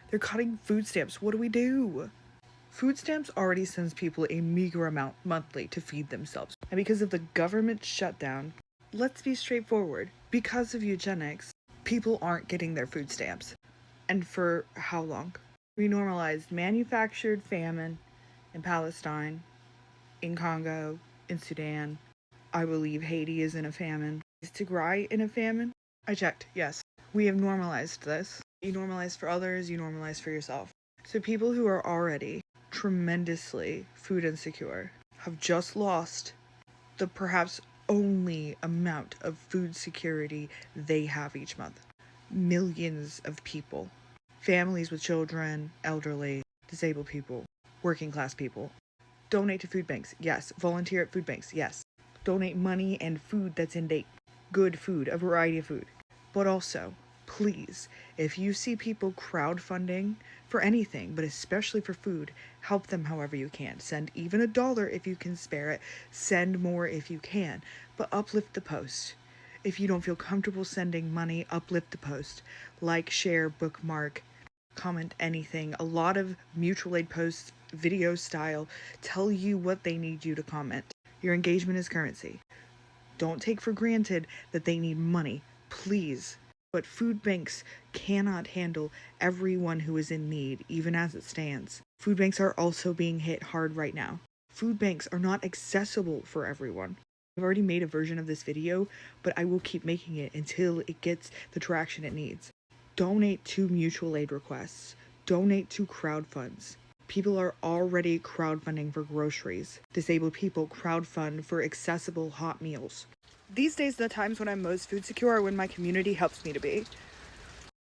They're cutting food stamps. What do we do? Food stamps already sends people a meager amount monthly to feed themselves. And because of the government shutdown, let's be straightforward. Because of eugenics, people aren't getting their food stamps. And for how long? We normalized manufactured famine in Palestine, in Congo, in Sudan. I believe Haiti is in a famine. Is Tigray in a famine? I checked, yes. We have normalized this. You normalize for others, you normalize for yourself. So people who are already tremendously food insecure have just lost the perhaps only amount of food security they have each month. Millions of people, families with children, elderly, disabled people, working class people. Donate to food banks, yes. Volunteer at food banks, yes. Donate money and food that's in date. Good food, a variety of food. But also, please, if you see people crowdfunding for anything, but especially for food, help them however you can. Send even $1 if you can spare it. Send more if you can. But uplift the post. If you don't feel comfortable sending money, uplift the post. Like, share, bookmark, comment anything. A lot of mutual aid posts, video style, tell you what they need you to comment. Your engagement is currency. Don't take for granted that they need money, please. But food banks cannot handle everyone who is in need, even as it stands. Food banks are also being hit hard right now. Food banks are not accessible for everyone. I've already made a version of this video, but I will keep making it until it gets the traction it needs. Donate to mutual aid requests. Donate to crowdfunds. People are already crowdfunding for groceries. Disabled people crowdfund for accessible hot meals. These days, the times when I'm most food secure are when my community helps me to be.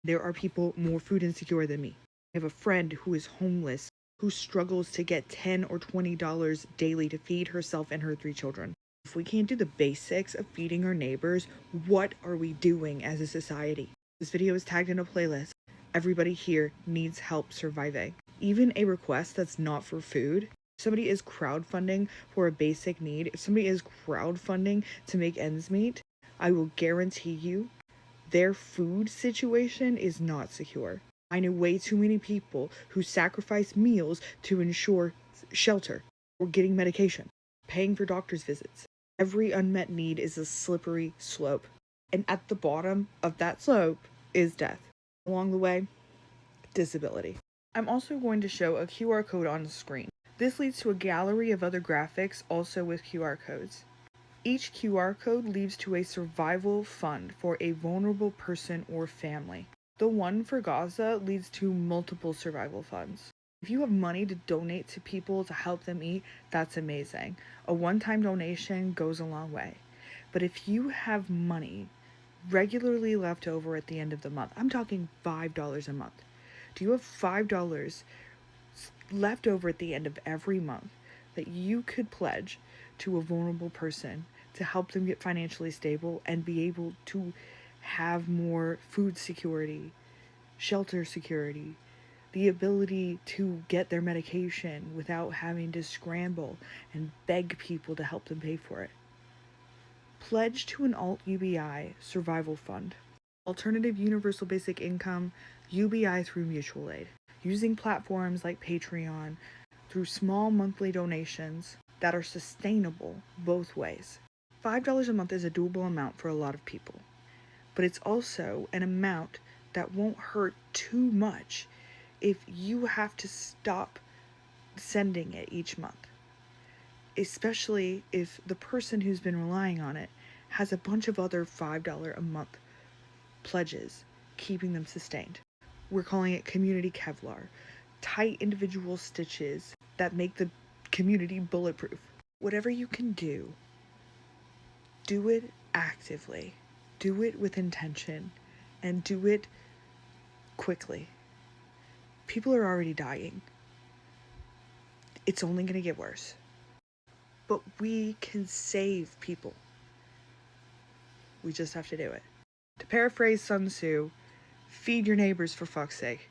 There are people more food insecure than me. I have a friend who is homeless, who struggles to get $10 or $20 daily to feed herself and her 3 children. If we can't do the basics of feeding our neighbors, what are we doing as a society? This video is tagged in a playlist. Everybody here needs help surviving. Even a request that's not for food. If somebody is crowdfunding for a basic need, if somebody is crowdfunding to make ends meet, I will guarantee you their food situation is not secure. I know way too many people who sacrifice meals to ensure shelter or getting medication, paying for doctor's visits. Every unmet need is a slippery slope. And at the bottom of that slope is death. Along the way, disability. I'm also going to show a QR code on the screen. This leads to a gallery of other graphics also with QR codes. Each QR code leads to a survival fund for a vulnerable person or family. The one for Gaza leads to multiple survival funds. If you have money to donate to people to help them eat, that's amazing. A one-time donation goes a long way. But if you have money regularly left over at the end of the month, I'm talking $5 a month. Do you have $5 left over at the end of every month that you could pledge to a vulnerable person to help them get financially stable and be able to have more food security, shelter security, the ability to get their medication without having to scramble and beg people to help them pay for it? Pledge to an alt UBI survival fund, alternative universal basic income, UBI through mutual aid, using platforms like Patreon through small monthly donations that are sustainable both ways. $5 a month is a doable amount for a lot of people, but it's also an amount that won't hurt too much if you have to stop sending it each month, especially if the person who's been relying on it has a bunch of other $5 a month pledges keeping them sustained. We're calling it community Kevlar, tight individual stitches that make the community bulletproof. Whatever you can do it actively, do it with intention, and do it quickly. People are already dying. It's only going to get worse. But we can save people. We just have to do it. To paraphrase Sun Tzu, feed your neighbors for fuck's sake.